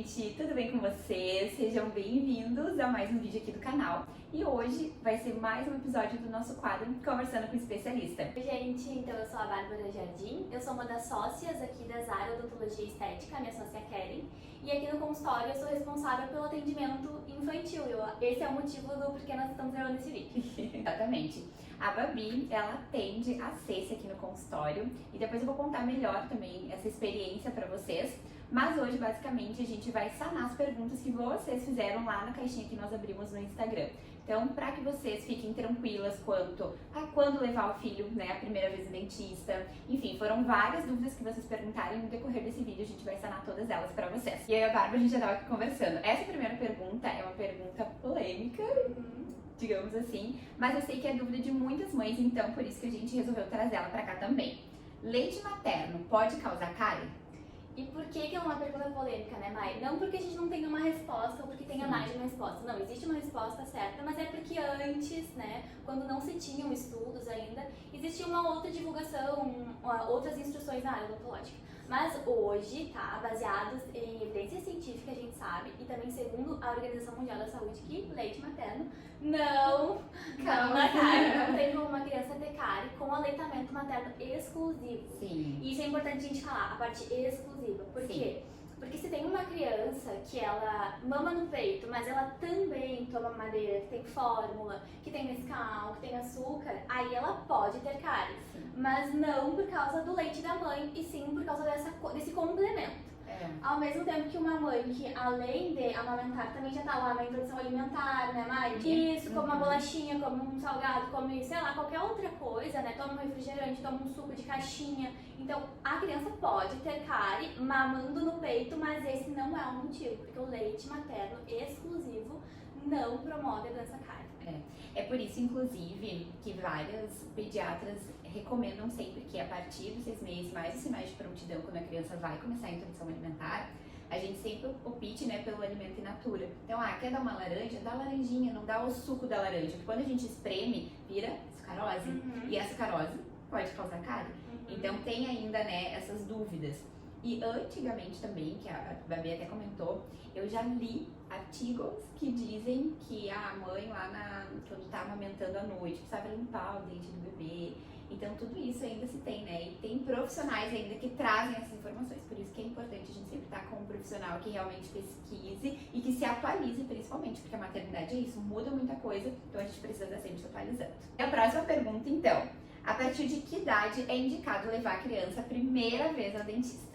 gente! Tudo bem com vocês? Sejam bem-vindos a mais um vídeo aqui do canal. E hoje vai ser mais um episódio do nosso quadro Conversando com o Especialista. Oi, gente! Então eu sou a Bárbara Jardim, eu sou uma das sócias aqui da Zara Odontologia Estética, minha sócia Kelly. E aqui no consultório eu sou responsável pelo atendimento infantil. Esse é o motivo do porquê nós estamos gravando esse vídeo. Exatamente. A Babi, ela atende a Ceci aqui no consultório e depois eu vou contar melhor também essa experiência pra vocês. Mas hoje, basicamente, a gente vai sanar as perguntas que vocês fizeram lá na caixinha que nós abrimos no Instagram. Então, para que vocês fiquem tranquilas quanto a quando levar o filho, né, a primeira vez no dentista. Enfim, foram várias dúvidas que vocês perguntaram e no decorrer desse vídeo a gente vai sanar todas elas para vocês. E aí, a Bárbara, a gente já tava aqui conversando. Essa primeira pergunta é uma pergunta polêmica, digamos assim, mas eu sei que é dúvida de muitas mães, então por isso que a gente resolveu trazer ela para cá também. Leite materno pode causar cárie? E por que é uma pergunta polêmica, né, Mai? Não porque a gente não tenha uma resposta ou porque tenha mais de uma resposta. Não, existe uma resposta certa, mas é porque antes, né, quando não se tinham estudos ainda, existia uma outra divulgação, outras instruções na área odontológica. Mas hoje, tá, baseados em evidência científica, a gente sabe, e também segundo a Organização Mundial da Saúde, que leite materno não dá cárie, não tem como uma criança ter cárie com aleitamento materno exclusivo. Sim. E isso é importante a gente falar, a parte exclusiva. Por quê? Porque se tem uma criança que ela mama no peito, mas ela também toma madeira, que tem fórmula, que tem Nescau, que tem açúcar, aí ela pode ter cárie. Sim. Mas não por causa do leite da mãe, e sim por causa desse complemento. Ao mesmo tempo que uma mãe que, além de amamentar, também já tá lá na introdução alimentar, né, Mari? Isso, come uma bolachinha, come um salgado, come, sei lá, qualquer outra coisa, né? Toma um refrigerante, toma um suco de caixinha. Então, a criança pode ter cárie mamando no peito, mas esse não é o motivo, porque o leite materno exclusivo não promove a doença cárie. É por isso, inclusive, que várias pediatras recomendam sempre que a partir dos 6 meses, mais os sinais de prontidão, quando a criança vai começar a introdução alimentar, a gente sempre opte, né, pelo alimento in natura. Então, quer dar uma laranja? Dá laranjinha, não dá o suco da laranja, porque quando a gente espreme, vira sucarose. E a sucarose pode causar cárie. Então, tem ainda, né, essas dúvidas. E antigamente também, que a Babi até comentou, eu já li artigos que dizem que a mãe lá quando tá amamentando à noite precisava limpar o dente do bebê. Então tudo isso ainda se tem, né? E tem profissionais ainda que trazem essas informações. Por isso que é importante a gente sempre estar com um profissional que realmente pesquise e que se atualize principalmente, porque a maternidade é isso, muda muita coisa, então a gente precisa estar sempre se atualizando. E a próxima pergunta, então, a partir de que idade é indicado levar a criança a primeira vez ao dentista?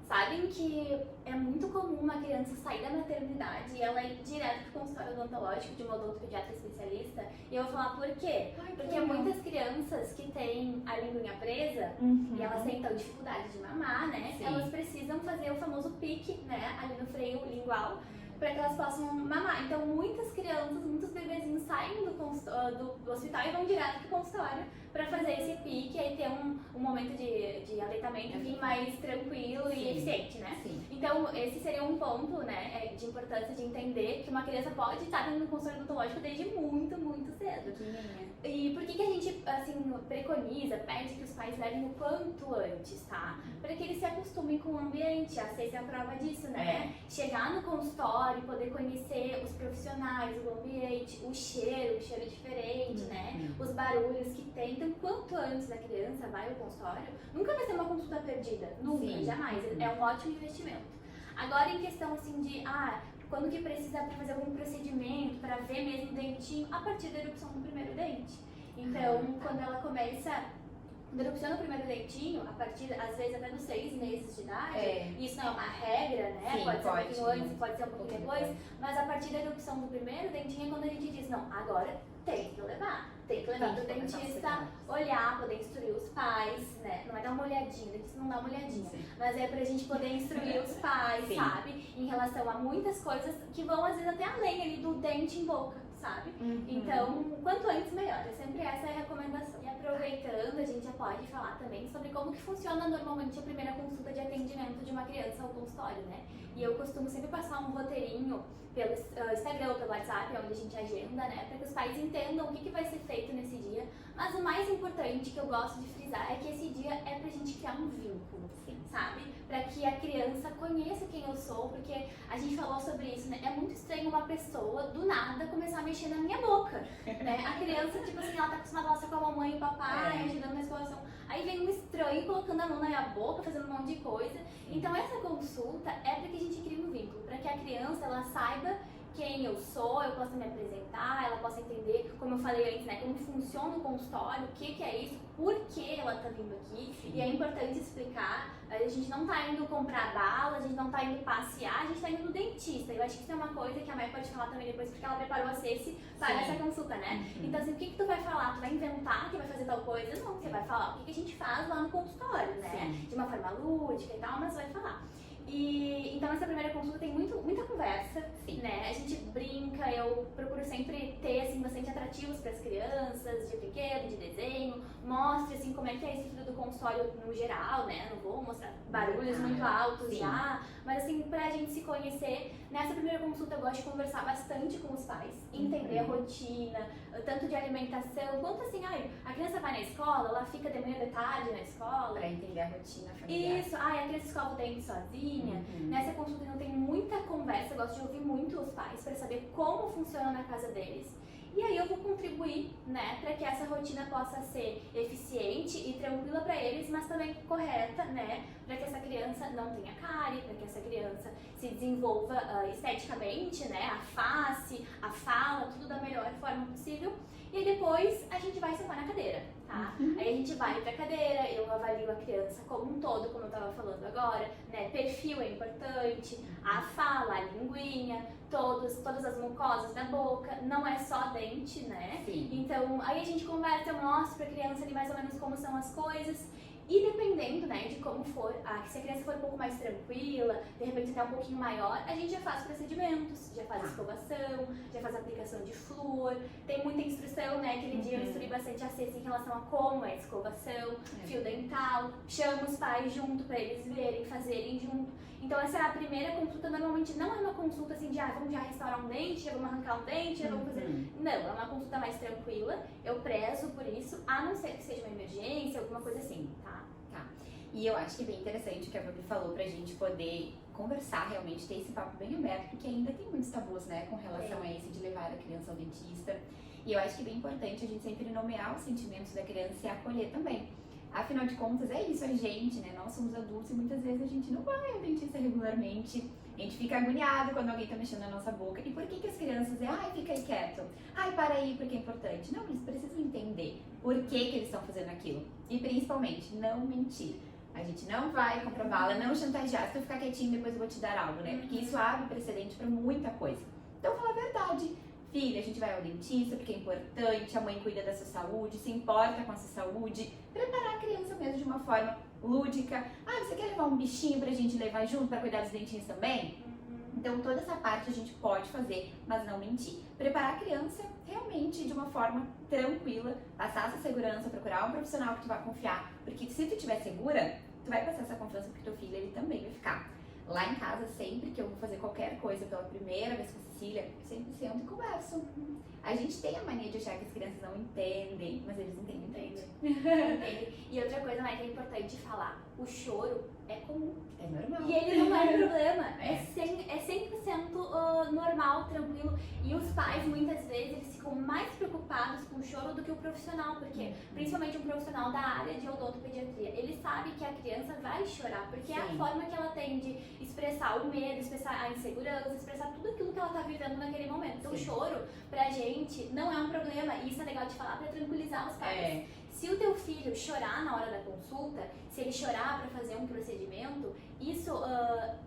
Sabem que é muito comum uma criança sair da maternidade e ela ir direto para o consultório odontológico de uma odontopediatra especialista. E eu vou falar por quê? Porque muitas crianças que têm a linguinha presa e elas têm então dificuldade de mamar, né? Sim. Elas precisam fazer o famoso pique, né? Ali no freio lingual, para que elas possam mamar. Então muitas crianças, muitos bebezinhos saem do hospital e vão direto para o consultório para fazer esse pique e aí ter um momento de aleitamento, enfim, mais tranquilo e eficiente, né? Sim. Então esse seria um ponto, né, de importância de entender que uma criança pode estar dentro do consultório odontológico desde muito, muito cedo. E por que a gente, assim, preconiza, pede que os pais levem o quanto antes, tá? Para que eles se acostumem com o ambiente, a Ceci é a prova disso, né? Chegar no consultório, poder conhecer os profissionais, o ambiente, o cheiro diferente, né? Os barulhos que tem. Então, quanto antes a criança vai ao consultório, nunca vai ser uma consulta perdida. Nunca, jamais. É um ótimo investimento. Agora, em questão, assim, de, quando que precisa para fazer algum procedimento, para ver mesmo o dentinho, a partir da erupção do primeiro dente. Então, quando ela começa, quando erupciona o primeiro dentinho, a partir, às vezes, até dos 6 meses de idade, isso não é uma regra, né? Sim, pode ser um pouquinho antes, pode ser um pouquinho depois, mas a partir da erupção do primeiro dentinho é quando a gente diz, não, agora tem que levar. Tem que levar pro dentista, olhar, poder instruir os pais, né? Não é dar uma olhadinha, o dentista não dá uma olhadinha. Mas é pra gente poder instruir os pais, sabe? Em relação a muitas coisas que vão, às vezes, até além ali do dente em boca, sabe? Então, quanto antes, melhor. É sempre essa a recomendação. E aproveitando, a gente já pode falar também sobre como que funciona normalmente a primeira consulta de atendimento de uma criança ao consultório, né? E eu costumo sempre passar um roteirinho pelo Instagram, pelo WhatsApp, onde a gente agenda, né? Para que os pais entendam o que vai ser feito nesse dia. Mas o mais importante que eu gosto de frisar é que esse dia é pra gente criar um vínculo. sabe? Pra que a criança conheça quem eu sou, porque a gente falou sobre isso, né? É muito estranho uma pessoa, do nada, começar a mexer na minha boca, né? A criança, tipo assim, ela tá acostumada a estar com a mamãe e o papai, ajudando na escovação. Aí vem um estranho colocando a mão na minha boca, fazendo um monte de coisa. Então essa consulta é pra que a gente crie um vínculo, pra que a criança, ela saiba quem eu sou, eu posso me apresentar, ela possa entender, como eu falei antes, né, como funciona o consultório, o que é isso, por que ela tá vindo aqui. Sim. E é importante explicar, a gente não tá indo comprar bala, a gente não tá indo passear, a gente tá indo no dentista. Eu acho que isso é uma coisa que a Mai pode falar também depois, porque ela preparou a Ceci para essa consulta, né? Então assim, o que tu vai falar? Tu vai inventar que vai fazer tal coisa? Não, você vai falar o que a gente faz lá no consultório, né? Sim. De uma forma lúdica e tal, mas vai falar. E então essa primeira consulta tem muita conversa, sim, né? A gente brinca, eu procuro sempre ter assim bastante atrativos para as crianças, de brinquedo, de desenho, mostre assim como é que é a estrutura do consultório no geral, né? Não vou mostrar barulhos muito altos, sim, já, mas assim pra gente se conhecer. Nessa primeira consulta eu gosto de conversar bastante com os pais, entender a rotina, tanto de alimentação, quanto assim, a criança vai na escola, ela fica de manhã, de tarde na escola. Pra entender a rotina familiar. Isso, a criança escova o dente sozinha. Nessa consulta não tem muita conversa, eu gosto de ouvir muito os pais para saber como funciona na casa deles. E aí eu vou contribuir, né, para que essa rotina possa ser eficiente e tranquila para eles, mas também correta, né, para que essa criança não tenha cárie, para que essa criança se desenvolva esteticamente, né, a face, a fala, tudo da melhor forma possível. E aí depois a gente vai sentar na cadeira, tá? Aí a gente vai pra cadeira, eu avalio a criança como um todo, como eu tava falando agora, né? Perfil é importante, a fala, a linguinha, todas as mucosas da boca, não é só dente, né? Sim. Então, aí a gente conversa, eu mostro pra criança ali mais ou menos como são as coisas. E dependendo, né, de como for, se a criança for um pouco mais tranquila, de repente até um pouquinho maior, a gente já faz procedimentos, já faz escovação, já faz aplicação de flúor, tem muita instrução, né, aquele dia eu instruí bastante a Ceci em relação a como é a escovação, fio dental, chamo os pais junto para eles verem, fazerem junto. Então essa é a primeira consulta, normalmente não é uma consulta assim de vamos já restaurar um dente, já vamos arrancar um dente, já vamos fazer... Não, é uma consulta mais tranquila, eu prezo por isso, a não ser que seja uma emergência, alguma coisa assim, tá? Tá. E eu acho que é bem interessante o que a Fabi falou pra gente poder conversar realmente, ter esse papo bem aberto, porque ainda tem muitos tabus, né, com relação a esse de levar a criança ao dentista. E eu acho que é bem importante a gente sempre nomear os sentimentos da criança e acolher também. Afinal de contas, é isso, a gente, né? Nós somos adultos e muitas vezes a gente não vai ao dentista regularmente. A gente fica agoniado quando alguém tá mexendo na nossa boca. E por que as crianças dizem, fica aí quieto, para aí porque é importante? Não, eles precisam entender por que eles estão fazendo aquilo. E principalmente, não mentir. A gente não vai comprar bala, não chantagear, se tu ficar quietinho depois eu vou te dar algo, né? Porque isso abre precedente pra muita coisa. Então fala a verdade. Filha, a gente vai ao dentista porque é importante, a mãe cuida da sua saúde, se importa com a sua saúde. Preparar a criança mesmo de uma forma lúdica. Você quer levar um bichinho pra gente levar junto pra cuidar dos dentinhos também? Então toda essa parte a gente pode fazer, mas não mentir. Preparar a criança realmente de uma forma tranquila, passar essa segurança, procurar um profissional que tu vai confiar. Porque se tu estiver segura, tu vai passar essa confiança pro teu filho, ele também vai ficar. Lá em casa, sempre que eu vou fazer qualquer coisa pela primeira vez com a Cecília, eu sempre sento e converso. A gente tem a mania de achar que as crianças não entendem, mas eles entendem. E outra coisa mais que é importante falar, o choro é comum. É normal. E ele não é problema, é 100% normal, tranquilo. E os pais, muitas vezes, eles ficam mais preocupados com o choro do que o profissional, porque principalmente um profissional da área de odontopediatria, ele sabe que a criança vai chorar, porque é a forma que ela tem de expressar o medo, expressar a insegurança, expressar tudo aquilo que ela tá vivendo naquele momento. Então o choro, pra gente, não é um problema, e isso é legal de falar pra tranquilizar os pais. Se o teu filho chorar na hora da consulta, se ele chorar para fazer um procedimento, isso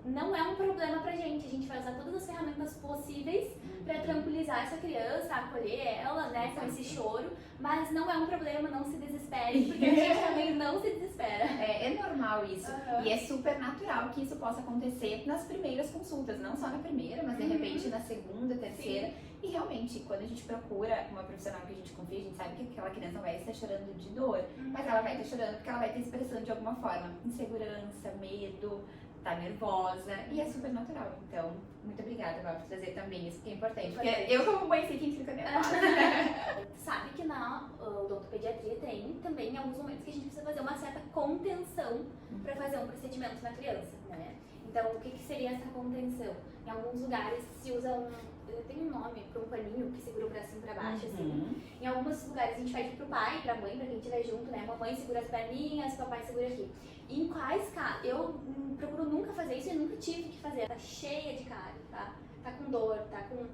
não é um problema pra gente. A gente vai usar todas as ferramentas possíveis para tranquilizar essa criança, acolher ela, né, com esse choro, mas não é um problema, não se desespere, porque a gente também não se desespera. É normal isso, e é super natural que isso possa acontecer nas primeiras consultas, não só na primeira, mas de repente na segunda, terceira. E realmente, quando a gente procura uma profissional que a gente confia, a gente sabe que aquela criança não vai estar chorando de dor, mas ela vai estar chorando porque ela vai estar expressando de alguma forma insegurança, medo, tá nervosa, e é super natural. Então, muito obrigada, Val, por trazer também isso, que é importante. Porque Importante. eu, como mãe, sei que a gente fica nervosa. Tu sabe que na odontopediatria tem também alguns momentos que a gente precisa fazer uma certa contenção para fazer um procedimento na criança, né? Então, o que seria essa contenção? Em alguns lugares se usa tem um nome para um paninho que segura o bracinho para baixo, assim. Em alguns lugares a gente pede pro pai, pra mãe, pra quem estiver junto, né? Mamãe segura as perninhas, papai segura aqui. E em quais casos? Eu procuro nunca fazer isso e nunca tive que fazer. Tá cheia de cárie, tá com dor, tá com...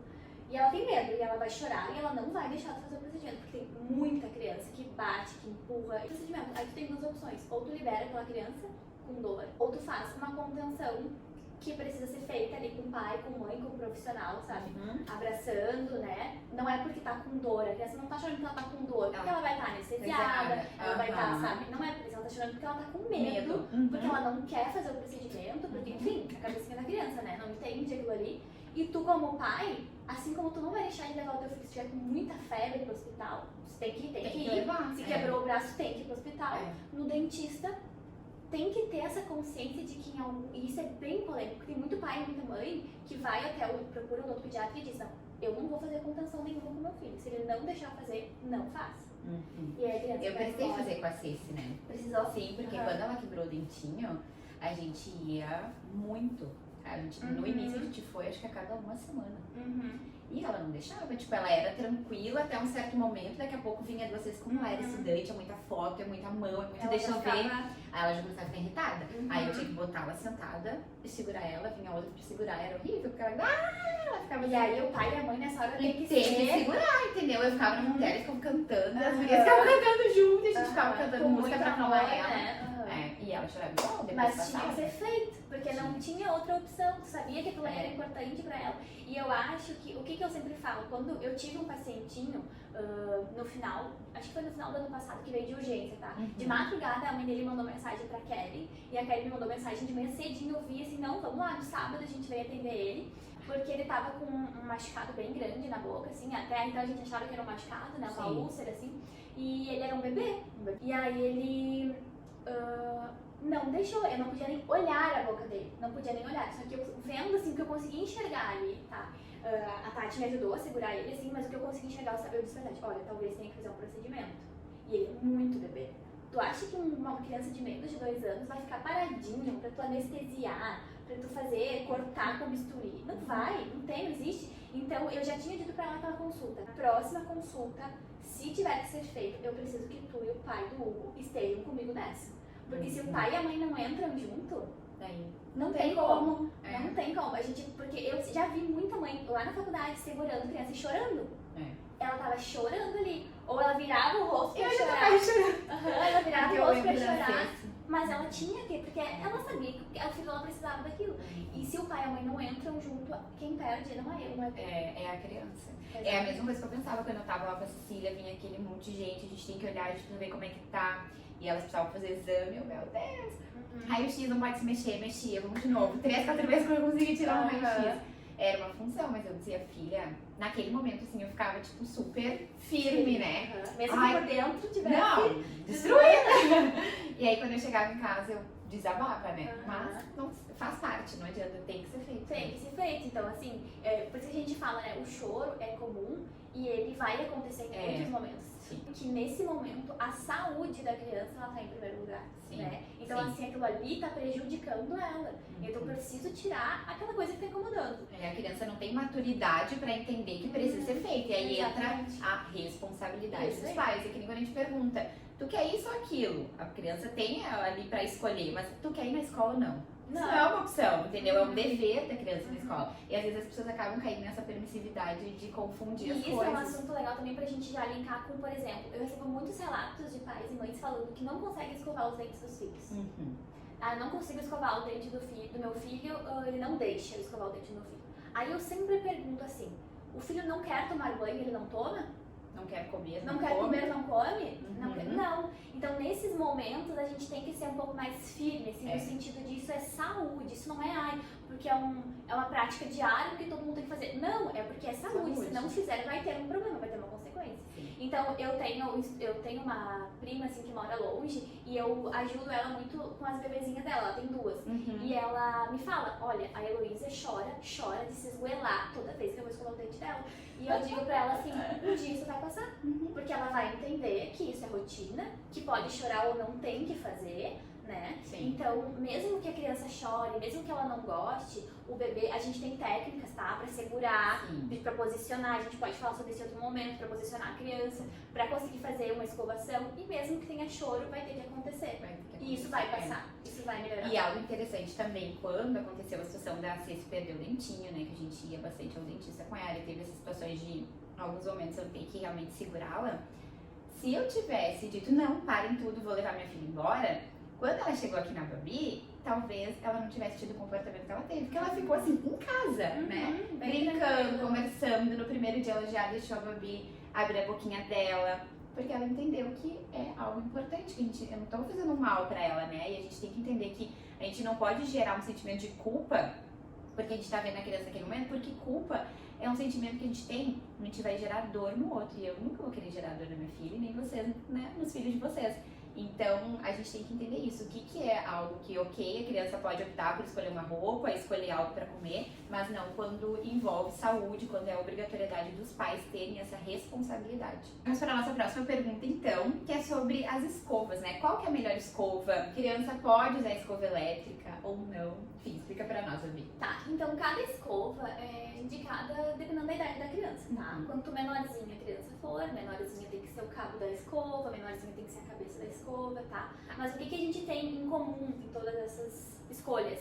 E ela tem medo, e ela vai chorar, e ela não vai deixar de fazer o procedimento, porque tem muita criança que bate, que empurra. E o procedimento, aí tu tem duas opções. Ou tu libera aquela criança com dor, ou tu faz uma contenção que precisa ser feita ali com o pai, com a mãe, com o profissional, sabe? Abraçando, né? Não é porque tá com dor, a criança não tá chorando porque ela tá com dor, porque ela vai estar anestesiada, ela vai estar, sabe? Não é por isso, ela tá chorando porque ela tá com medo, porque ela não quer fazer o procedimento, porque, enfim, a cabecinha da criança, né? Não entende aquilo ali. E tu, como pai, assim como tu não vai deixar de levar o teu filho se estiver com muita febre pro hospital, você tem que ir. Levar. Se quebrou o braço, tem que ir pro hospital. No dentista, tem que ter essa consciência de que e isso é bem polêmico, porque tem muito pai e muita mãe que vai até procura um outro pediatra e diz, não, eu não vou fazer contenção nenhuma com meu filho, se ele não deixar fazer, não faz. E aí a criança Eu vai precisei embora. fazer com a Ceci, né? Precisou? Sim, porque quando ela quebrou o dentinho, a gente ia muito. No início a gente foi, acho que a cada uma semana. E ela não deixava, tipo, ela era tranquila até um certo momento, daqui a pouco vinha duas vezes, como ela era estudante, é muita foto, é muita mão, é muito Ela deixa eu ver. ficava- Aí ela já começava a ficar irritada. Aí eu tinha que botar ela sentada e segurar ela, vinha outra pra segurar, era horrível, porque ela ficava E aí o pai e a mãe nessa hora tem que tem que ser... segurar, entendeu? Eu ficava na tela e ficava cantando, as meninas ficavam cantando junto, e a gente ficava cantando Com música muito pra acalmar amor, ela. né? E ela chorava igual, depois Mas passava. tinha que ser feito, porque não tinha outra opção, tu sabia que aquilo era importante pra ela. E eu acho que, o que eu sempre falo, quando eu tive um pacientinho, no final, acho que foi no final do ano passado, que veio de urgência, tá? De madrugada a mãe dele mandou mensagem pra Kelly, e a Kelly me mandou mensagem de manhã cedinho, eu vi assim, não, vamos lá, no sábado a gente veio atender ele, porque ele tava com um machucado bem grande na boca, assim, até então a gente achava que era um machucado, né, uma úlcera, assim, e ele era um bebê. E aí ele... não deixou, eu não podia nem olhar a boca dele, não podia nem olhar, só que eu vendo assim, o que eu conseguia enxergar ali, tá? A Tati me ajudou a segurar ele assim, mas o que eu consegui enxergar, eu disse pra Tati, olha, talvez tenha que fazer um procedimento. E ele é muito bebê. Tu acha que uma criança de menos de 2 anos vai ficar paradinho pra tu anestesiar, pra tu fazer, cortar com bisturi? Não vai, não existe. Então eu já tinha dito pra ela naquela consulta, na próxima consulta, se tiver que ser feito, eu preciso que tu e o pai do Hugo estejam comigo nessa. Porque se o pai e a mãe não entram junto, Daí, não tem como. Não tem como. Porque eu já vi muita mãe lá na faculdade segurando criança e chorando. Ela tava chorando ali. Ou ela virava o rosto pra chorar. Ela virava o rosto pra chorar. Mas ela tinha que, porque ela sabia que a filha dela precisava daquilo. E se o pai e a mãe não entram junto, quem perde não é eu, não é É a criança. É a mesma coisa que eu pensava quando eu tava lá com a Cecília, vinha aquele monte de gente, a gente tem que olhar, a gente precisa ver como é que tá. E elas precisavam fazer exame, meu Deus. Aí o X não pode se mexer, mexia, vamos de novo. 3, 4 vezes que eu consegui tirar o raio-x. Era uma função, mas eu dizia, filha, naquele momento assim eu ficava tipo super firme, né? Mesmo que por dentro tivesse. Não, destruída. E aí quando eu chegava em casa eu desabava, né? Mas não faz parte, não adianta, tem que ser feito. Tem que ser feito. Então, assim, por isso que a gente fala, né? O choro é comum e ele vai acontecer em muitos momentos. Sim. Que nesse momento a saúde da criança ela tá em primeiro lugar. Sim. Né? Então, assim, aquilo ali tá prejudicando ela. Então, eu preciso tirar aquela coisa que tá incomodando. A criança não tem maturidade pra entender que precisa ser feito. E aí Exatamente. entra a responsabilidade Isso dos aí. pais. É que nem quando a gente pergunta, tu quer isso ou aquilo? A criança tem ali pra escolher, mas tu quer ir na escola ou não? Isso não é uma opção, entendeu? É um dever da criança na escola. E às vezes as pessoas acabam caindo nessa permissividade de confundir as E isso coisas. é um assunto legal também pra gente já linkar com, por exemplo, eu recebo muitos relatos de pais e mães falando que não conseguem escovar os dentes dos filhos. Não consigo escovar o dente do meu filho, ele não deixa eu escovar o dente do meu filho. Aí eu sempre pergunto assim, o filho não quer tomar banho, ele não toma? Não quer comer, Não quer comer, não come? Uhum. Não. Então, nesses momentos, a gente tem que ser um pouco mais firme, assim, no sentido de isso é saúde, isso não é, porque é uma prática diária que todo mundo tem que fazer. Não, é porque é saúde. Se não fizer, vai ter um problema, vai ter uma consequência. consequência. Sim. Então, eu tenho uma prima, assim, que mora longe e eu ajudo ela muito com as bebezinhas dela, ela tem 2. E ela me fala, olha, a Heloísa chora de se esgoelar toda vez que eu vou escovar o dente dela. E eu digo pra ela assim, um dia isso vai passar. Porque ela vai entender que isso é rotina, que pode chorar ou não tem que fazer, né? Sim. Então, mesmo que a criança chore, mesmo que ela não goste, o bebê, a gente tem técnicas, tá? Pra segurar, pra posicionar, a gente pode falar sobre esse outro momento, pra posicionar a criança, pra conseguir fazer uma escovação, e mesmo que tenha choro, vai ter que acontecer. E isso vai passar, isso vai melhorar. E algo interessante também, quando aconteceu a situação da Ceci perder o dentinho, né, que a gente ia bastante ao dentista com ela, e teve essas situações de, em alguns momentos, eu tenho que realmente segurá-la, se eu tivesse dito, não, parem tudo, vou levar minha filha embora, quando ela chegou aqui na Babi, talvez ela não tivesse tido o comportamento que ela teve, porque ela ficou assim, em casa, né, brincando, conversando. No primeiro dia ela já deixou a Babi abrir a boquinha dela, porque ela entendeu que é algo importante, que eu não tô fazendo mal pra ela, né, e a gente tem que entender que a gente não pode gerar um sentimento de culpa, porque a gente tá vendo a criança naquele momento, porque culpa é um sentimento que a gente tem, a gente vai gerar dor no outro, e eu nunca vou querer gerar dor na minha filha, nem vocês, né, nos filhos de vocês. Então, a gente tem que entender isso. O que é algo que, ok, a criança pode optar por escolher uma roupa, escolher algo para comer, mas não quando envolve saúde, quando é a obrigatoriedade dos pais terem essa responsabilidade. Vamos para a nossa próxima pergunta, então, que é sobre as escovas, né? Qual que é a melhor escova? A criança pode usar escova elétrica ou não? Enfim, explica para nós, Avi. Tá, então cada escova é indicada dependendo da idade da criança, tá? Quanto menorzinha a criança for, menorzinha tem que ser o cabo da escova, menorzinha tem que ser a cabeça da escova, tá? Mas o que a gente tem em comum em todas essas escolhas?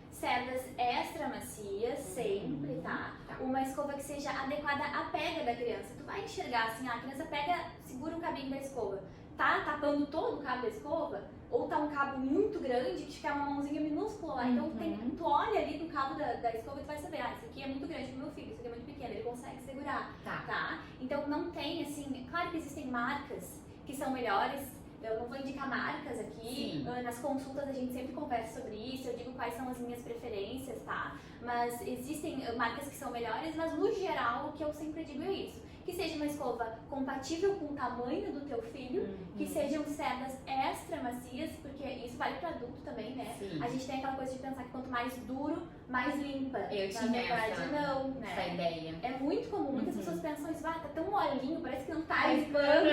Cerdas extra macias, sempre, tá? Uma escova que seja adequada à pega da criança. Tu vai enxergar assim, a criança pega, segura o cabinho da escova. Tá tapando todo o cabo da escova? Ou tá um cabo muito grande que fica uma mãozinha minúscula lá. Então tu olha ali no cabo da escova e tu vai saber, isso aqui é muito grande pro meu filho, isso aqui é muito pequeno, ele consegue segurar, tá? Então não tem assim, claro que existem marcas que são melhores. Eu não vou indicar marcas aqui, nas consultas a gente sempre conversa sobre isso, eu digo quais são as minhas preferências, tá? Mas existem marcas que são melhores, mas no geral o que eu sempre digo é isso. Que seja uma escova compatível com o tamanho do teu filho, que sejam cerdas extra macias, porque isso vale para adulto também, né? A gente tem aquela coisa de pensar que quanto mais duro, mais limpa. Eu tinha essa ideia. É muito comum, muitas pessoas pensam isso, tá tão molinho, parece que não tá limpando.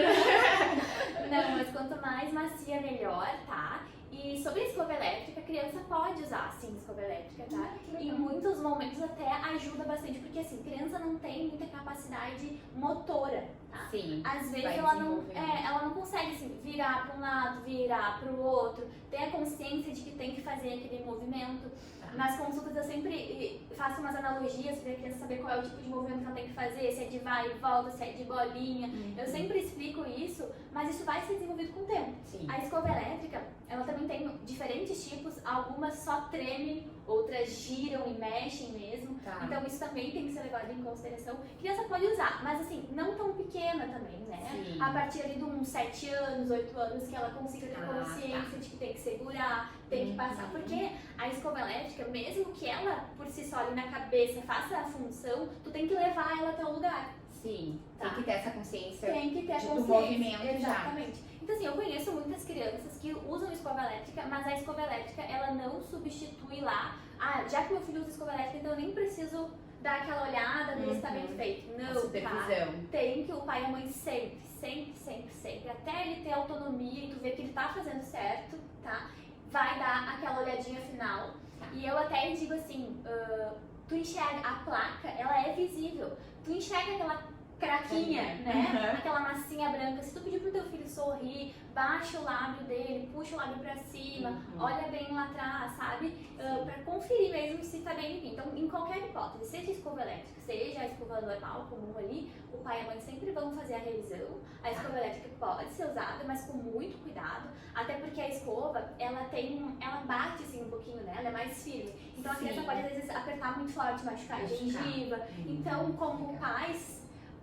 Não, mas quanto mais macia, melhor, tá? E sobre a escova elétrica, a criança pode usar, sim, escova elétrica, tá? Em muitos momentos até ajuda bastante, porque assim, criança não tem muita capacidade motora, tá? Sim. Às vezes ela não consegue, assim, virar para um lado, virar para o outro, ter a consciência de que tem que fazer aquele movimento. Nas consultas eu sempre faço umas analogias para a criança saber qual é o tipo de movimento que ela tem que fazer, se é de vai e volta, se é de bolinha. Eu sempre explico isso, mas isso vai ser desenvolvido com o tempo. A escova elétrica, ela também tem diferentes tipos, algumas só tremem, outras giram e mexem mesmo. Então isso também tem que ser levado em consideração. A criança pode usar, mas assim, não tão pequena também, né? A partir ali de uns 7 anos, 8 anos, que ela consiga ter consciência de que tem que segurar, tem que passar. Porque a escova elétrica, mesmo que ela por si só ali na cabeça faça a função, tu tem que levar ela até o lugar. Sim, tem que ter essa consciência do movimento. Exatamente. Então assim, eu conheço muitas crianças que usam escova elétrica, mas a escova elétrica, ela não substitui lá, já que meu filho usa escova elétrica, então eu nem preciso dar aquela olhada, ver se está bem feito. Não, supervisão. Tem que o pai e a mãe sempre, até ele ter autonomia e tu ver que ele tá fazendo certo, tá? Vai dar aquela olhadinha final. E eu até digo assim, tu enxerga a placa, ela é visível. Tu enxerga aquela craquinha, né? Aquela massinha branca. Se tu pedir pro teu filho sorrir, baixa o lábio dele, puxa o lábio pra cima, olha bem lá atrás, sabe? Pra conferir mesmo se tá bem limpinho. Então, em qualquer hipótese, seja a escova elétrica, seja a escova normal, comum ali, o pai e a mãe sempre vão fazer a revisão. A escova elétrica pode ser usada, mas com muito cuidado, até porque a escova, ela bate assim um pouquinho, né? Ela é mais firme. Então a criança pode às vezes apertar muito forte, machucar a gengiva. Então, como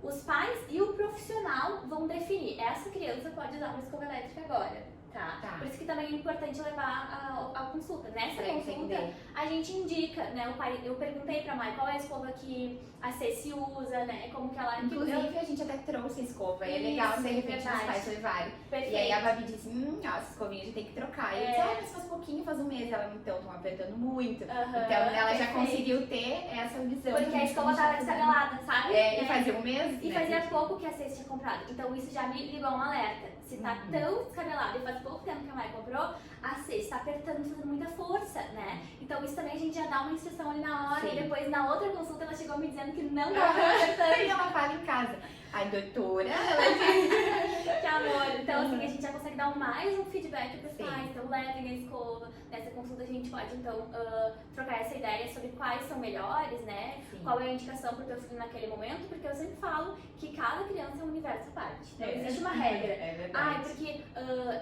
os pais e o profissional vão definir. Essa criança pode usar uma escova elétrica agora. tá? Tá. Por isso que também é importante levar a consulta. Nessa Pra consulta, entender. a gente indica, né? Eu perguntei pra Mai qual é a escova que a Ceci usa, né? Como que ela... Inclusive, a gente até trouxe a escova. E é legal, Isso, de repente, os verdade. pais levarem. Perfeito. E aí a Babi disse, ó, essa escovinha a gente tem que trocar. E eu disse, mas faz pouquinho, faz um mês. Ela, então, estão apertando muito. Aham, Então, ela já perfeito. conseguiu ter essa visão. Porque a escova tava descabelada, sabe? E fazia um mês, E né? fazia pouco que a Ceci tinha comprado. Então isso já me ligou um alerta. Se tá tão descabelado e faz pouco tempo que a Mai comprou, a Ceci tá apertando, fazendo muita força, né? Então isso também a gente já dá uma instrução ali na hora. Sim. E depois na outra consulta ela chegou me dizendo que não tava apertando. E ela fala em casa. Ai, doutora, Que amor. Então assim, a gente já consegue dar mais um feedback pros Sim. pais. Então levem a escova. Nessa consulta a gente pode então trocar essa ideia sobre quais são melhores, né? Sim. Qual é a indicação pro teu filho naquele momento, porque eu sempre falo que cada criança é um universo à parte. Não existe uma regra. É verdade. Ai, porque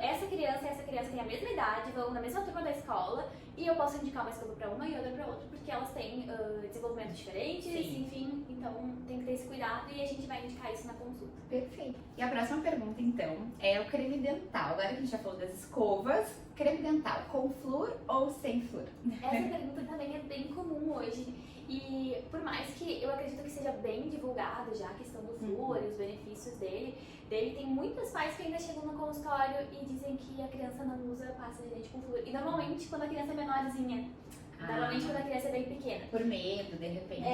essa criança e essa criança têm a mesma idade, vão na mesma turma da escola, e eu posso indicar uma escola pra uma e outra pra outra, porque elas têm desenvolvimentos diferentes, Sim. enfim, então tem que ter esse cuidado e a gente vai indicar isso na consulta. Perfeito. E a próxima pergunta, então, é o creme dental. Agora que a gente já falou das escovas, creme dental com flúor ou sem flúor? Essa pergunta também é bem comum hoje. E por mais que eu acredito que seja bem divulgado já a questão do flúor e os benefícios dele, tem muitos pais que ainda chegam no consultório e dizem que a criança não usa pasta de dente com flúor. E normalmente quando a criança é menorzinha, normalmente quando a criança é bem pequena. Por medo, de repente.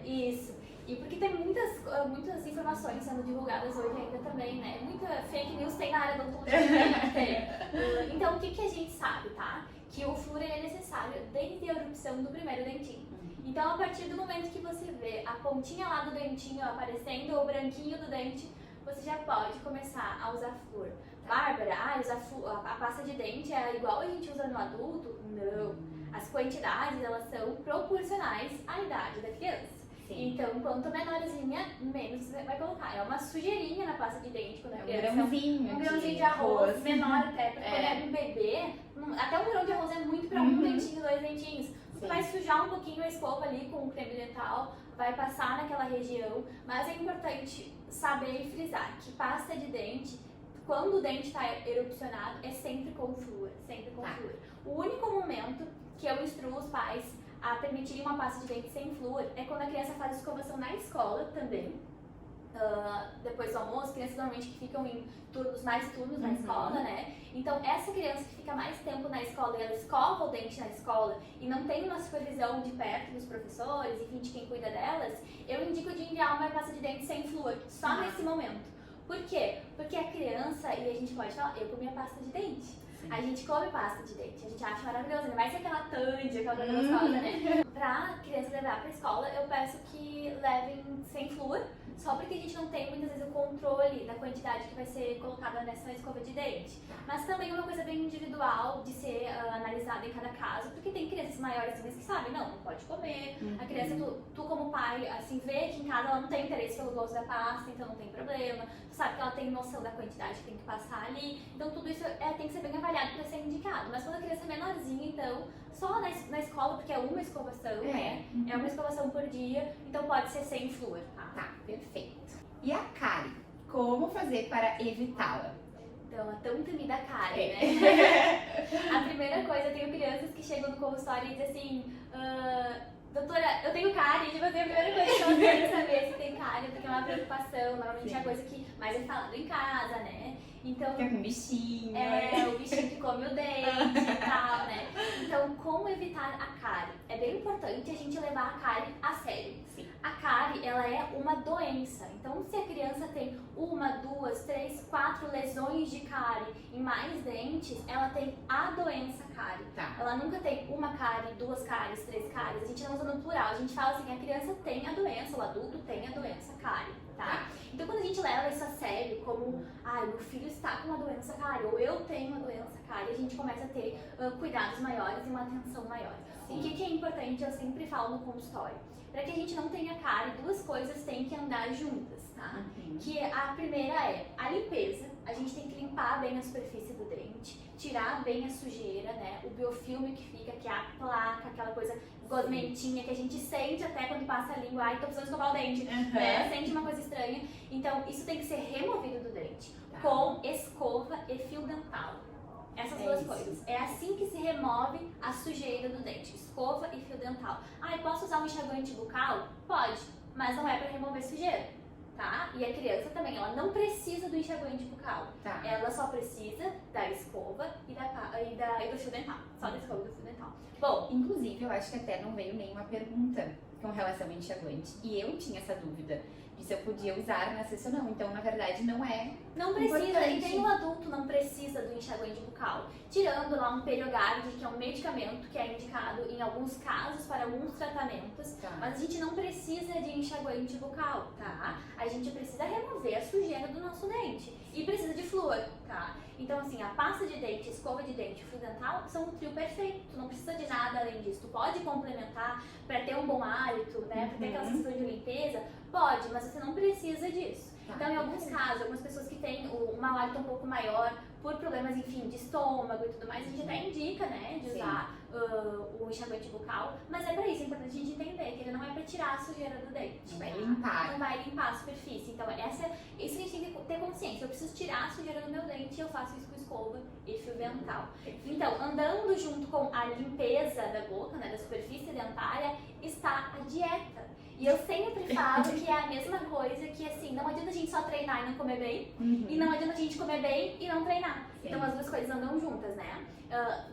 Isso. E porque tem muitas informações sendo divulgadas hoje ainda também, né? Muita fake news tem na área da odontologia. Então, o que a gente sabe, tá? Que o flúor ele é necessário desde a erupção do primeiro dentinho. Então, a partir do momento que você vê a pontinha lá do dentinho aparecendo, o branquinho do dente, você já pode começar a usar flúor. Bárbara, a pasta de dente é igual a gente usa no adulto? Não. As quantidades, elas são proporcionais à idade da criança. Sim. Então, quanto menorzinha, menos você vai colocar. É uma sujeirinha na pasta de dente quando a Um criança... grãozinho. Um grãozinho de arroz menor até, porque quando é um bebê, até um grão de arroz é muito pra um dentinho, 2 dentinhos. Você vai sujar um pouquinho a escova ali com o creme dental, vai passar naquela região, mas é importante saber e frisar que pasta de dente, quando o dente está erupcionado, é sempre com flúor, sempre com flúor. O único momento que eu instruo os pais a permitirem uma pasta de dente sem flúor é quando a criança faz escovação na escola também. Depois do almoço, crianças normalmente que ficam em mais turnos na escola, né? Então, essa criança que fica mais tempo na escola e ela escova o dente na escola e não tem uma supervisão de perto dos professores, enfim, de quem cuida delas, eu indico de enviar uma pasta de dente sem flúor, só nesse momento. Por quê? Porque a criança, e a gente pode falar, eu comi a pasta de dente. A gente come pasta de dente, a gente acha maravilhoso, ainda mais aquela tange, aquela coisa gostosa, né? Pra criança levar pra escola, eu peço que levem sem flúor, só porque a gente não tem muitas vezes o controle da quantidade que vai ser colocada nessa escova de dente. Mas também é uma coisa bem individual de ser analisada em cada caso, porque tem crianças maiores que sabem, não pode comer. A criança, tu como pai, assim, vê que em casa ela não tem interesse pelo gosto da pasta, então não tem problema. Tu sabe que ela tem noção da quantidade que tem que passar ali. Então tudo isso tem que ser bem avaliado para ser indicado. Mas quando a criança é menorzinha, então, só na escola, porque é uma escovação, né? É uma escovação por dia, então pode ser sem flúor, tá? Tá, perfeito. E a cárie? Como fazer para evitá-la? Então, a tão temida cárie, né? A primeira coisa, eu tenho crianças que chegam no consultório e dizem assim, doutora, eu tenho cárie, tipo assim, a primeira coisa que elas querem saber se tem cárie, porque é uma preocupação, normalmente é a coisa que mais é falado em casa, né? Então, Fica com bichinho. o bichinho que come o dente e tal, né? Então, como evitar a cárie? É bem importante a gente levar a cárie a sério. Sim. A cárie, ela é uma doença. Então, se a criança tem 1, 2, 3, 4 lesões de cárie em mais dentes, ela tem a doença cárie. Tá. Ela nunca tem uma cárie, 2 cáries, 3 cáries. A gente não usa no plural. A gente fala assim, a criança tem a doença, o adulto tem a doença cárie, tá? Então, quando a gente leva isso a sério, como, meu filho está com uma doença cárie, ou eu tenho uma doença cárie, a gente começa a ter cuidados maiores e uma atenção maior. Sim. O que é importante, eu sempre falo no consultório, para que a gente não tenha cárie, 2 coisas têm que andar juntas, tá? Que a primeira é a limpeza, a gente tem que limpar bem a superfície do dente, tirar bem a sujeira, né? O biofilme que fica, que é a placa, aquela coisa gosmentinha que a gente sente até quando passa a língua, tô precisando escovar o dente, né? Sente uma coisa estranha. Então, isso tem que ser removido do dente com escova e fio dental. Essas É duas isso. coisas. É assim que se remove a sujeira do dente, escova e fio dental. Ah, eu posso usar um enxaguante bucal? Pode, mas não é para remover sujeira, tá? E a criança também, ela não precisa do enxaguante bucal. Tá. Ela só precisa da escova e do fio dental. Só da escova e do fio dental. Bom, Inclusive, eu acho que até não veio nenhuma pergunta com relação ao enxaguante. E eu tinha essa dúvida de se eu podia usar na sessão ou não. Então, na verdade, não é. não precisa, Importante. e nenhum adulto não precisa do enxaguante bucal. Tirando lá um Periogard, que é um medicamento que é indicado em alguns casos para alguns tratamentos, Tá. mas a gente não precisa de enxaguante bucal, tá? A gente precisa remover a sujeira do nosso dente e precisa de flúor, tá? Então, assim, a pasta de dente, escova de dente e fio dental são um trio perfeito. Tu não precisa de nada além disso. Tu pode complementar para ter um bom hálito, né? Para ter aquela sensação de limpeza. Pode, mas você não precisa disso. Tá. Então, em alguns casos, algumas pessoas que têm um mau hálito um pouco maior, por problemas, enfim, de estômago e tudo mais, a gente até indica, né, de Sim. usar o enxaguante bucal. Mas é pra isso, é importante a gente entender que ele não é pra tirar a sujeira do dente. Não vai tá? limpar. Não vai limpar a superfície. Então, isso a gente tem que ter consciência. Eu preciso tirar a sujeira do meu dente e eu faço isso com escova e fio dental. Então, andando junto com a limpeza da boca, né, da superfície dentária, está a dieta. E eu sempre falo que é a mesma coisa que, assim, não adianta a gente só treinar e não comer bem, e não adianta a gente comer bem e não treinar. Sim. Então as duas coisas andam juntas, né?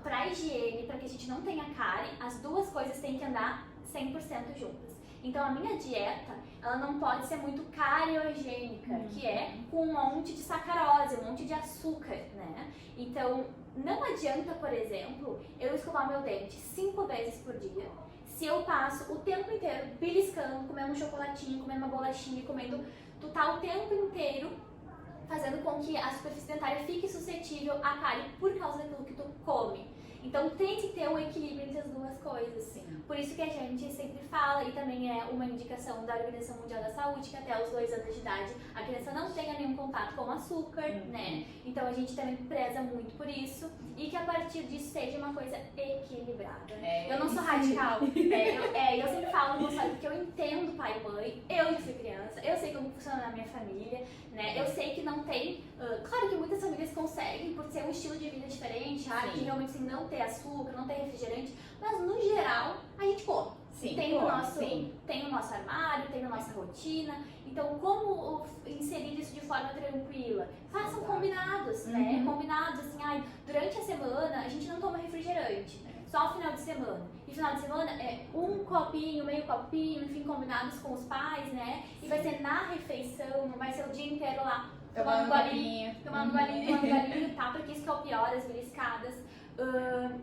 Pra higiene, pra que a gente não tenha cárie, as duas coisas têm que andar 100% juntas. Então a minha dieta, ela não pode ser muito cariogênica, que é com um monte de sacarose, um monte de açúcar, né? Então não adianta, por exemplo, eu escovar meu dente 5 vezes por dia, se eu passo o tempo inteiro beliscando, comendo um chocolatinho, comendo uma bolachinha, tu tá o tempo inteiro fazendo com que a superfície dentária fique suscetível à cárie por causa daquilo que tu come. Então tem que ter um equilíbrio entre as duas coisas. Sim. Por isso que a gente sempre fala, e também é uma indicação da Organização Mundial da Saúde, que até os 2 anos de idade a criança não tenha nenhum contato com açúcar, né? Então a gente também preza muito por isso, e que a partir disso seja uma coisa equilibrada. Eu não sou radical, eu sempre falo no consultório porque eu entendo pai e mãe, eu já fui criança, eu sei como funciona na minha família, né? Eu sei que não tem, claro que muitas famílias conseguem, por ser um estilo de vida diferente, de realmente assim, não ter açúcar, não ter refrigerante, mas no geral a gente come. Sim, Tem o nosso sim. armário, tem a nossa rotina. Então, como inserir isso de forma tranquila? Façam Exato. combinados, né? Combinados assim, durante a semana a gente não toma refrigerante, só final de semana. E final de semana é um copinho, meio copinho, enfim, combinados com os pais, né? E vai ser na refeição, não vai ser o dia inteiro lá tomando golinho, tomando golinho, tá? Porque isso que é o pior, as beliscadas.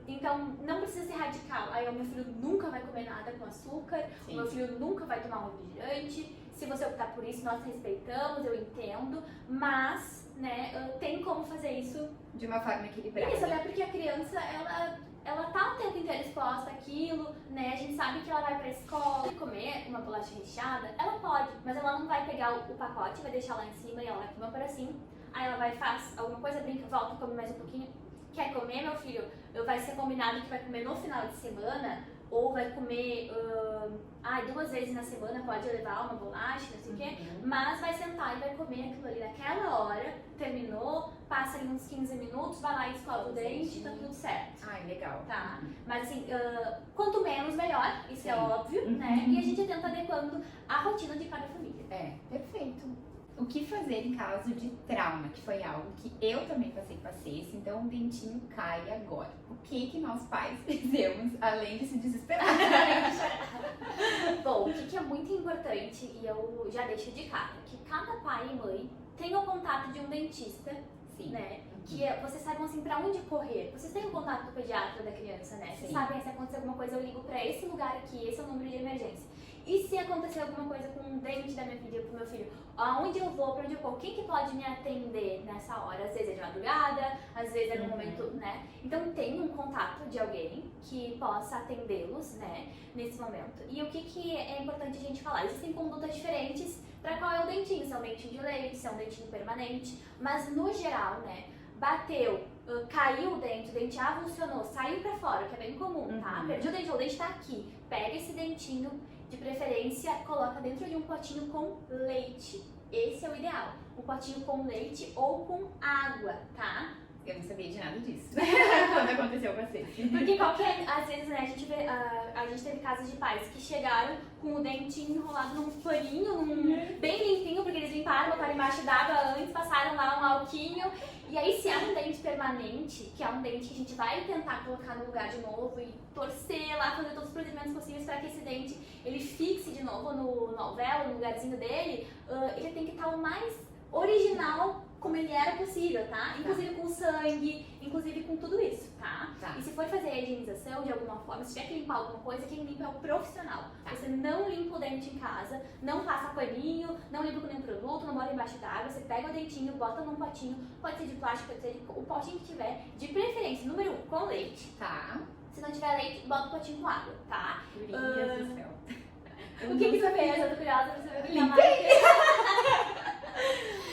Então, não precisa ser radical. Aí o meu filho nunca vai comer nada com açúcar, Sim. o meu filho nunca vai tomar um refrigerante. Se você optar por isso, nós respeitamos, eu entendo, mas, né, tem como fazer isso. De uma forma equilibrada. Isso, até porque a criança, ela tá o tempo inteiro exposta àquilo, né? A gente sabe que ela vai pra escola comer uma bolacha recheada, ela pode, mas ela não vai pegar o pacote, vai deixar lá em cima e ela vai comer um pedacinho. Aí ela vai, faz alguma coisa, brinca, volta, come mais um pouquinho. Quer comer, meu filho? Vai ser combinado que vai comer no final de semana, ou vai comer 2 vezes na semana, pode levar uma bolacha, não sei o quê, mas vai sentar e vai comer aquilo ali naquela hora, terminou, passa ali uns 15 minutos, vai lá e escova o dente e tá tudo certo. Ai, legal. Tá? Mas assim, quanto menos melhor, isso é Sim. óbvio, né? E a gente tenta adequando a rotina de cada família. Perfeito. O que fazer em caso de trauma, que foi algo que eu também passei com a Ceci, então o dentinho cai agora. O que nós pais fizemos, além de se desesperar? Bom, o que é muito importante, e eu já deixo de cara, que cada pai e mãe tenha o contato de um dentista, Sim. né? Que vocês saibam assim pra onde correr. Vocês têm o contato do pediatra da criança, né? Vocês Sim. sabem se acontecer alguma coisa, eu ligo pra esse lugar aqui, esse é o número de emergência. E se acontecer alguma coisa com um dente da minha filha, pro meu filho, aonde eu vou, pra onde eu vou, quem que pode me atender nessa hora? Às vezes é de madrugada, às vezes é no momento, né? Então tem um contato de alguém que possa atendê-los, né, nesse momento. E o que é importante a gente falar? Existem condutas diferentes para qual é o dentinho, se é um dentinho de leite, se é um dentinho permanente, mas no geral, né, bateu, caiu o dente avulsionou, saiu pra fora, que é bem comum, tá? Perdi o dente tá aqui, pega esse dentinho, de preferência, coloca dentro de um potinho com leite. Esse é o ideal. Um potinho com leite ou com água, tá? Eu não sabia de nada disso quando aconteceu com você. Porque às vezes, né, a gente teve casos de pais que chegaram com o dentinho enrolado num paninho, bem limpinho, porque eles limparam, botaram embaixo d'água antes, passaram lá um alquinho. E aí, se é um dente permanente, que é um dente que a gente vai tentar colocar no lugar de novo e torcer lá, fazer todos os procedimentos possíveis para que esse dente ele fixe de novo no alvéolo, no lugarzinho dele, ele tem que estar o mais original como ele era possível, tá? Inclusive com sangue, inclusive com tudo isso, tá? E se for fazer a higienização de alguma forma, se tiver que limpar alguma coisa, quem limpa é o profissional. Você não limpa o dente em casa, não passa paninho, não limpa com nenhum produto, não bota embaixo d'água, você pega o dentinho, bota num potinho, pode ser de plástico, pode ser o potinho que tiver, de preferência, número 1, com leite. Tá. Se não tiver leite, bota o potinho com água, tá? Meu Deus do céu. O que você fez? Eu tô curiosa pra saber o que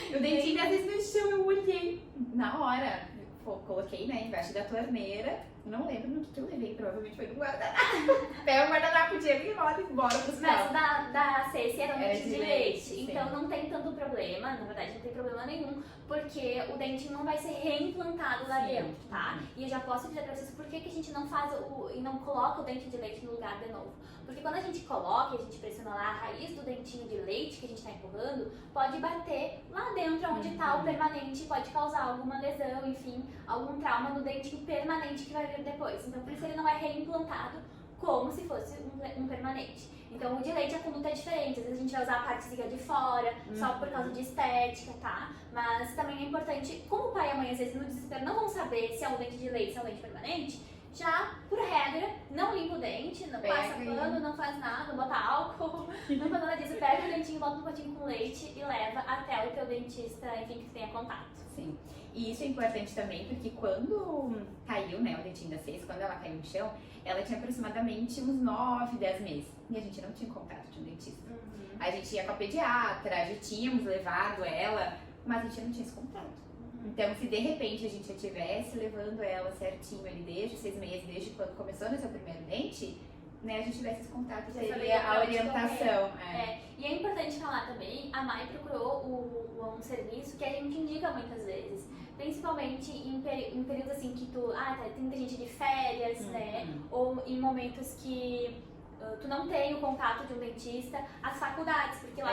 O dentinho às vezes no chão, eu olhei na hora. Coloquei, né, embaixo da torneira. Não lembro no que eu levei, provavelmente foi no guardanapo. Pega o guardanapo de ele e volta embora pro Mas da Ceci era um dente de leite, sim. então não tem tanto problema, na verdade não tem problema nenhum, porque o dente não vai ser reimplantado lá dentro, tá? E eu já posso dizer pra vocês por que a gente não faz e não coloca o dente de leite no lugar de novo. Porque quando a gente coloca e a gente pressiona lá a raiz do dentinho de leite que a gente tá empurrando, pode bater lá dentro onde tá o permanente, pode causar alguma lesão, enfim, algum trauma no dentinho permanente que vai vir depois. Então por isso ele não é reimplantado como se fosse um permanente. Então o de leite a conduta é diferente, às vezes a gente vai usar a partezinha de fora, só por causa de estética, tá? Mas também é importante, como o pai e a mãe às vezes no desespero não vão saber se é um dente de leite, se é um dente permanente, já, por regra, não limpa o dente, não passa pano, não faz nada, não bota álcool, não faz nada disso, pega o dentinho, bota um potinho com leite e leva até o teu dentista, enfim, que tenha contato. Sim. E isso é importante também, porque quando caiu, né, o dentinho da Ceci, quando ela caiu no chão, ela tinha aproximadamente uns 9, 10 meses. E a gente não tinha contato de um dentista. A gente ia com a pediatra, já tínhamos levado ela, mas a gente não tinha esse contato. Então, se de repente a gente já estivesse levando ela certinho ali desde 6 meses, desde quando começou no seu primeiro dente, né, a gente tivesse esse contato, seria a orientação. E é importante falar também, a Mai procurou um serviço que a gente indica muitas vezes, principalmente em períodos assim que tem muita gente de férias, né, ou em momentos que tu não tem o contato de um dentista, as faculdades, porque lá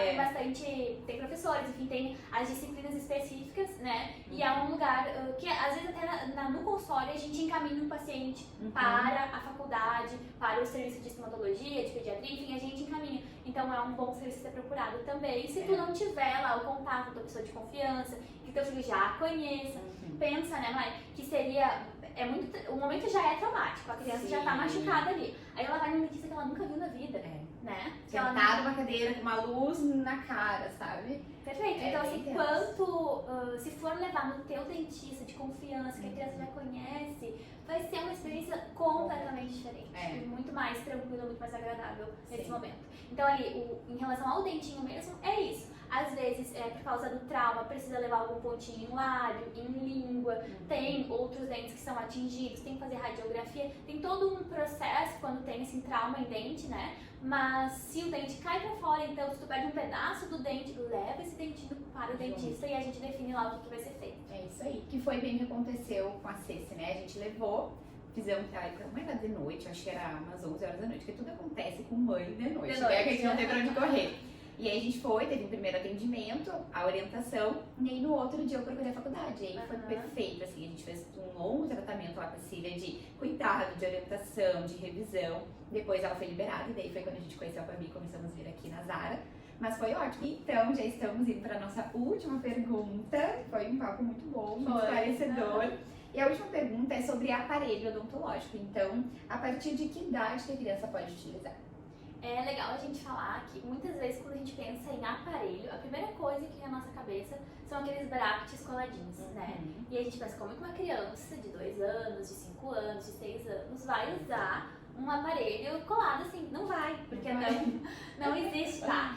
tem professores, enfim, tem as disciplinas específicas, né? E é um lugar que às vezes até no consultório a gente encaminha um paciente para a faculdade, para o serviço de estomatologia, de pediatria, enfim, a gente encaminha. Então é um bom serviço ser procurado também. Se tu não tiver lá o contato da pessoa de confiança, que teu filho já conheça, pensa, né, mãe, que seria... o momento já é traumático, a criança já tá machucada ali. Aí ela vai num dentista que ela nunca viu na vida, né? Sentada numa cadeira com uma luz na cara, sabe? Perfeito. Então, assim, se for levar no teu dentista de confiança, que a criança já conhece, vai ser uma experiência completamente diferente. E muito mais tranquila, muito mais agradável nesse momento. Então, ali, em relação ao dentinho mesmo, é isso. Às vezes, por causa do trauma, precisa levar algum pontinho em lábio, em língua, tem outros dentes que são atingidos, tem que fazer radiografia, tem todo um processo quando tem esse trauma em dente, né? Mas se o dente cai pra fora, então se tu pega um pedaço do dente, leva esse dentinho para o dentista e a gente define lá o que vai ser feito. É isso aí, que foi bem o que aconteceu com a Ceci, né? A gente levou, fizemos, não era de noite, acho que era umas 11 horas da noite, porque tudo acontece com mãe de noite, né? Que a gente não tem pra onde correr. E aí a gente teve um primeiro atendimento, a orientação, e aí no outro dia eu procurei a faculdade. E aí foi perfeito, assim, a gente fez um longo tratamento lá com a Cília de cuidado, de orientação, de revisão. Depois ela foi liberada, e daí foi quando a gente conheceu a Fabi e começamos a vir aqui na Zara. Mas foi ótimo. Então, já estamos indo para a nossa última pergunta. Foi um papo muito bom, muito esclarecedor. E a última pergunta é sobre aparelho odontológico. Então, a partir de que idade que a criança pode utilizar? É legal a gente falar que muitas vezes quando a gente pensa em aparelho, a primeira coisa que vem na nossa cabeça são aqueles brackets coladinhos, né? E a gente pensa, como é que uma criança de 2 anos, de 5 anos, de 6 anos vai usar um aparelho colado assim? Não vai, porque não existe, tá?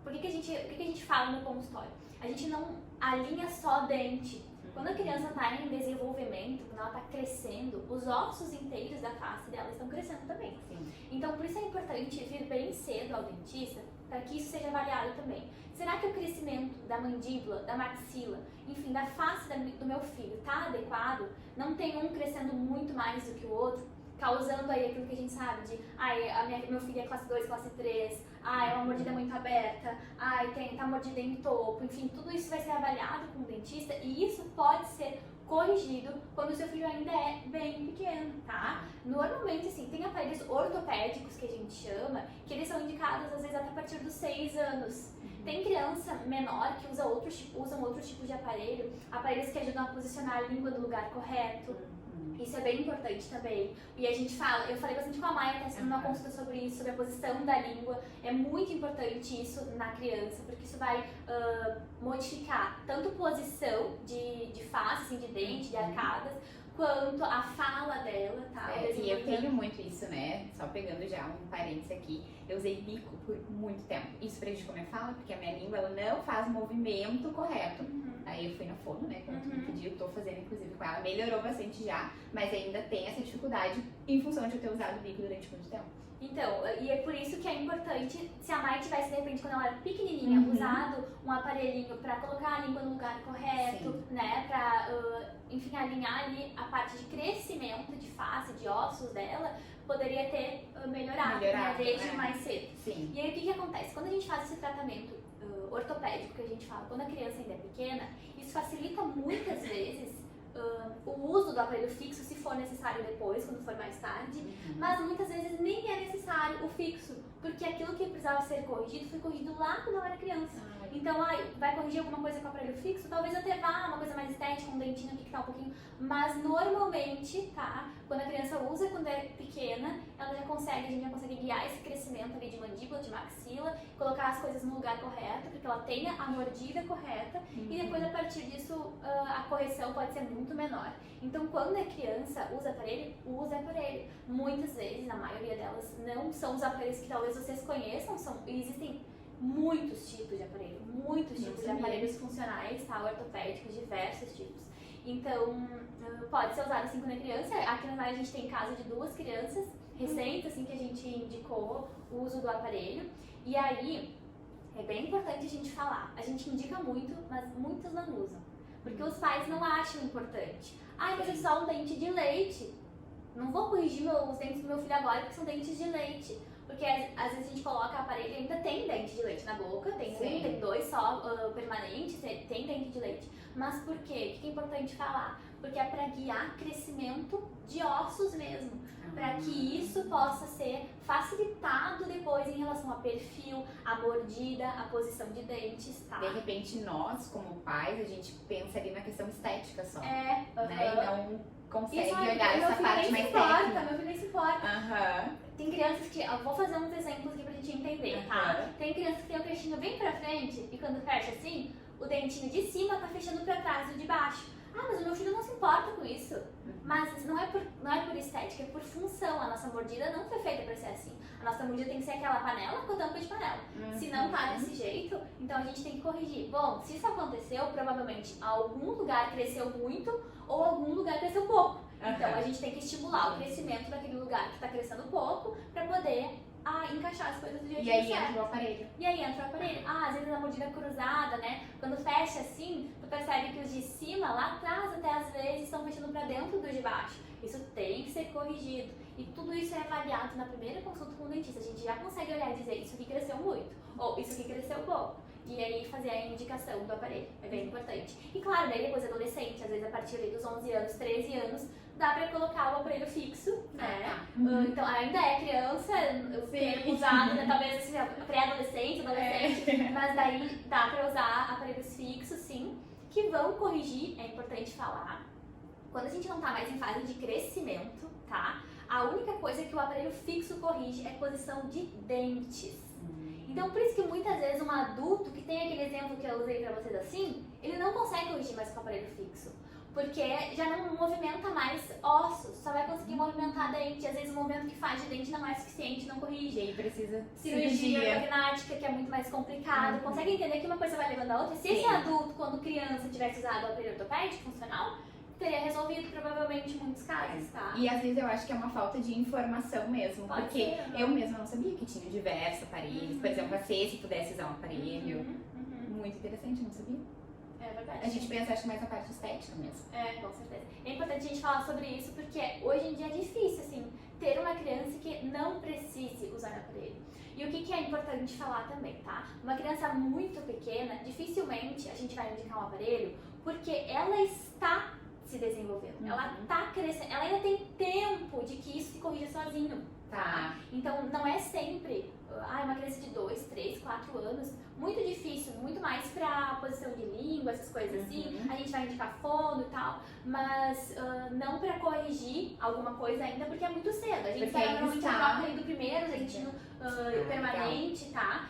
O que a gente fala no consultório? A gente não alinha só dente. Quando a criança está em desenvolvimento, quando ela está crescendo, os ossos inteiros da face dela estão crescendo também. Sim. Então, por isso é importante vir bem cedo ao dentista, para que isso seja avaliado também. Será que o crescimento da mandíbula, da maxila, enfim, da face do meu filho está adequado? Não tem um crescendo muito mais do que o outro, causando aí aquilo que a gente sabe de, meu filho é classe 2, classe 3, é uma mordida muito aberta, tá mordida em topo, enfim, tudo isso vai ser avaliado com o dentista e isso pode ser corrigido quando o seu filho ainda é bem pequeno, tá? Normalmente, assim, tem aparelhos ortopédicos que a gente chama, que eles são indicados às vezes até a partir dos 6 anos. Tem criança menor que usam outros tipos de aparelhos que ajudam a posicionar a língua no lugar correto. Isso é bem importante também. E a gente eu falei bastante com a Maia, tá sendo uma consulta sobre isso, sobre a posição da língua. É muito importante isso na criança, porque isso vai modificar tanto posição de face, assim, de dente, de arcadas, quanto a fala dela, tá? E eu tenho muito isso, né? Só pegando já um parênteses aqui, eu usei bico por muito tempo. Isso prejudicou minha fala, porque a minha língua ela não faz o movimento correto. Aí eu fui na fono, né? Como tu me pediu, tô fazendo inclusive com ela. Melhorou bastante já, mas ainda tem essa dificuldade em função de eu ter usado o bico durante muito tempo. Então, e é por isso que é importante, se a Mai tivesse, de repente, quando ela era pequenininha, usado um aparelhinho pra colocar a língua no lugar correto, né, pra, enfim, alinhar ali a parte de crescimento de face, de ossos dela, poderia ter melhorado, né, desde mais cedo. Sim. E aí, o que acontece? Quando a gente faz esse tratamento ortopédico, que a gente fala, quando a criança ainda é pequena, isso facilita muitas vezes o uso do aparelho fixo, se for necessário depois, quando for mais tarde, mas muitas vezes nem é necessário o fixo, porque aquilo que precisava ser corrigido foi corrigido lá quando eu era criança. Então, vai corrigir alguma coisa com o aparelho fixo? Talvez até vá uma coisa mais estética, um dentinho aqui que tá um pouquinho, mas normalmente, tá? Quando a criança usa quando é pequena, a gente já consegue guiar esse crescimento ali de mandíbula, de maxila, colocar as coisas no lugar correto, para que ela tenha a mordida correta, e depois a partir disso a correção pode ser muito menor. Então, quando é criança, usa aparelho. Muitas vezes, na maioria delas, não são os aparelhos que talvez vocês conheçam, existem muitos tipos de aparelho, de aparelhos funcionais, tá? Ortopédicos, diversos tipos. Então, pode ser usado assim quando é criança. Aqui na área a gente tem caso de 2 crianças recentes, assim, que a gente indicou o uso do aparelho. E aí, é bem importante a gente falar. A gente indica muito, mas muitos não usam. Porque os pais não acham importante. Mas é só um dente de leite. Não vou corrigir os dentes do meu filho agora porque são dentes de leite. Porque às vezes a gente coloca o aparelho e ainda tem dente de leite na boca, tem 2 só permanentes, tem dente de leite. Mas por quê? O que é importante falar? Porque é para guiar crescimento de ossos mesmo. Para que isso possa ser facilitado depois em relação ao perfil, a mordida, a posição de dentes, tá? De repente nós, como pais, a gente pensa ali na questão estética só. Né? E não consegue olhar essa parte mais técnica. Meu filho nem se importa. Tem crianças que, eu vou fazer uns exemplos aqui pra gente entender, tá? Tem crianças que tem o queixinho bem pra frente e quando fecha assim, o dentinho de cima tá fechando pra trás e o de baixo. Mas o meu filho não se importa com isso. Mas não é por estética, é por função. A nossa mordida não foi feita pra ser assim. A nossa mordida tem que ser aquela panela com tampa de panela. Se não tá desse jeito, então a gente tem que corrigir. Bom, se isso aconteceu, provavelmente algum lugar cresceu muito ou algum lugar cresceu pouco. Então a gente tem que estimular o crescimento daquele lugar que tá crescendo pouco pra poder encaixar as coisas do jeito certo. E aí entra o aparelho. Às vezes a mordida cruzada, né? Quando fecha assim, tu percebe que os de cima, lá atrás, até às vezes, estão fechando pra dentro dos de baixo. Isso tem que ser corrigido. E tudo isso é avaliado na primeira consulta com o dentista. A gente já consegue olhar e dizer, isso aqui cresceu muito, ou isso aqui cresceu pouco. E aí fazer a indicação do aparelho. É bem importante. E claro, daí depois adolescente, às vezes a partir dos 11 anos, 13 anos, dá pra colocar o aparelho fixo, né? Então ainda é criança, usado, né? Talvez seja pré-adolescente, adolescente, mas daí dá pra usar aparelhos fixos, sim, que vão corrigir, é importante falar, quando a gente não tá mais em fase de crescimento, tá? A única coisa que o aparelho fixo corrige é posição de dentes. Então, por isso que muitas vezes um adulto, que tem aquele exemplo que eu usei pra vocês assim, ele não consegue corrigir mais com o aparelho fixo. Porque já não movimenta mais ossos, só vai conseguir movimentar dente. Às vezes o movimento que faz de dente não é suficiente, não corrige. E aí precisa Cirurgia ortognática, que é muito mais complicado. Consegue entender que uma coisa vai levando a outra? Se esse adulto, quando criança, tivesse usado o aparelho ortopédico funcional, teria resolvido provavelmente muitos casos, tá? E às vezes eu acho que é uma falta de informação mesmo, Pode porque ser, eu mesma não sabia que tinha diversos aparelhos, por exemplo, a Ceci pudesse usar um aparelho. Muito interessante, não sabia? É verdade. A gente pensa, acho que mais na parte estética mesmo. É, com certeza. É importante a gente falar sobre isso porque hoje em dia é difícil, assim, ter uma criança que não precise usar aparelho. E o que é importante falar também, tá? Uma criança muito pequena, dificilmente a gente vai indicar um aparelho porque ela está se desenvolvendo, ela está crescendo, ela ainda tem tempo de que isso se corrija sozinho. Tá? Então não é sempre, uma criança de 2, 3, 4 anos, muito difícil, muito mais pra posição de língua, essas coisas assim, a gente vai indicar fono e tal, mas não pra corrigir alguma coisa ainda, porque é muito cedo, a gente espera normalmente a troca do primeiro dentinho permanente, tá?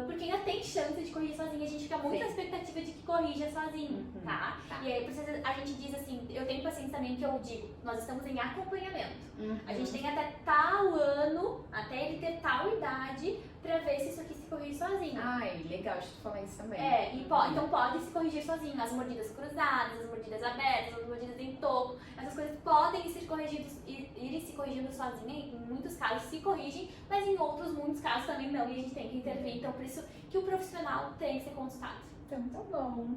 Porque ainda tem chance de corrigir sozinho, a gente fica muito na expectativa de que corrija sozinho, tá? E aí a gente diz assim, eu tenho pacientes também que eu digo, nós estamos em acompanhamento. A gente tem até tal ano, até ele ter tal idade, pra ver se isso aqui se corrige sozinho. Ai, legal de tu falar isso também. Então pode se corrigir sozinho. As mordidas cruzadas, as mordidas abertas, as mordidas em toco, essas coisas podem ser corrigidas, irem se corrigindo sozinha. Em muitos casos se corrigem, mas em outros, muitos casos também não, e a gente tem que intervir. Então, por isso que o profissional tem que ser consultado. Então, tá bom.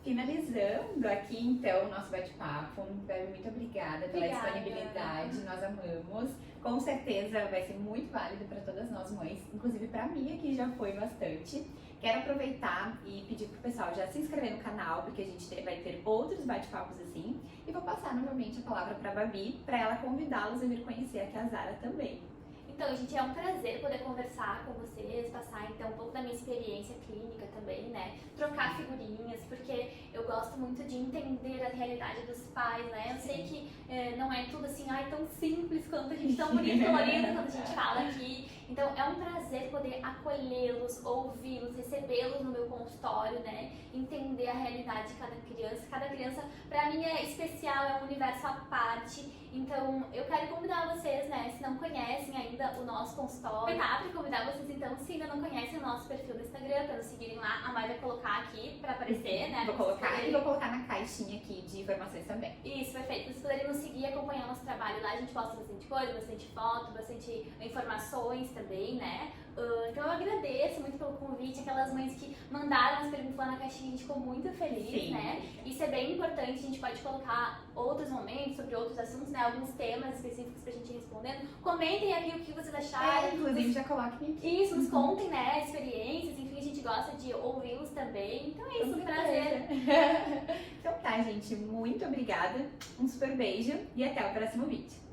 Finalizando aqui, então, o nosso bate-papo. Muito obrigada pela disponibilidade, nós amamos. Com certeza vai ser muito válido para todas nós mães, inclusive para mim aqui já foi bastante. Quero aproveitar e pedir pro pessoal já se inscrever no canal, porque a gente vai ter outros bate-papos assim. E vou passar novamente a palavra para a Babi, para ela convidá-los a vir conhecer aqui a Zara também. Então, gente, é um prazer poder conversar com vocês, passar então um pouco da minha experiência clínica também, né? Trocar figurinhas, porque eu gosto muito de entender a realidade dos pais, né? Eu sei que não é tudo assim, tão simples quanto a gente, tão bonito, colorido quando a gente fala aqui. Então, é um prazer poder acolhê-los, ouvi-los, recebê-los no meu consultório, né? Entender a realidade de cada criança. Cada criança, pra mim, é especial, é um universo à parte. Então, eu quero convidar vocês, né, se não conhecem ainda o nosso consultório, para convidar vocês, então, se ainda não conhecem o nosso perfil no Instagram, para nos seguirem lá. A Mai vai colocar aqui para aparecer, né? Vou colocar na caixinha aqui de informações também. Isso, perfeito. Vocês poderem nos seguir e acompanhar o nosso trabalho lá. A gente posta bastante coisa, bastante foto, bastante informações também, né? Então eu agradeço muito pelo convite, aquelas mães que mandaram as perguntas lá na caixinha, a gente ficou muito feliz, né? Isso é bem importante, a gente pode colocar outros momentos sobre outros assuntos, né? Alguns temas específicos pra gente ir respondendo. Comentem aqui o que vocês acharam. Inclusive já coloquem aqui. Isso, nos contem, né? Experiências, enfim, a gente gosta de ouvi-los também. Então é isso, um prazer. Então tá, gente, muito obrigada, um super beijo e até o próximo vídeo.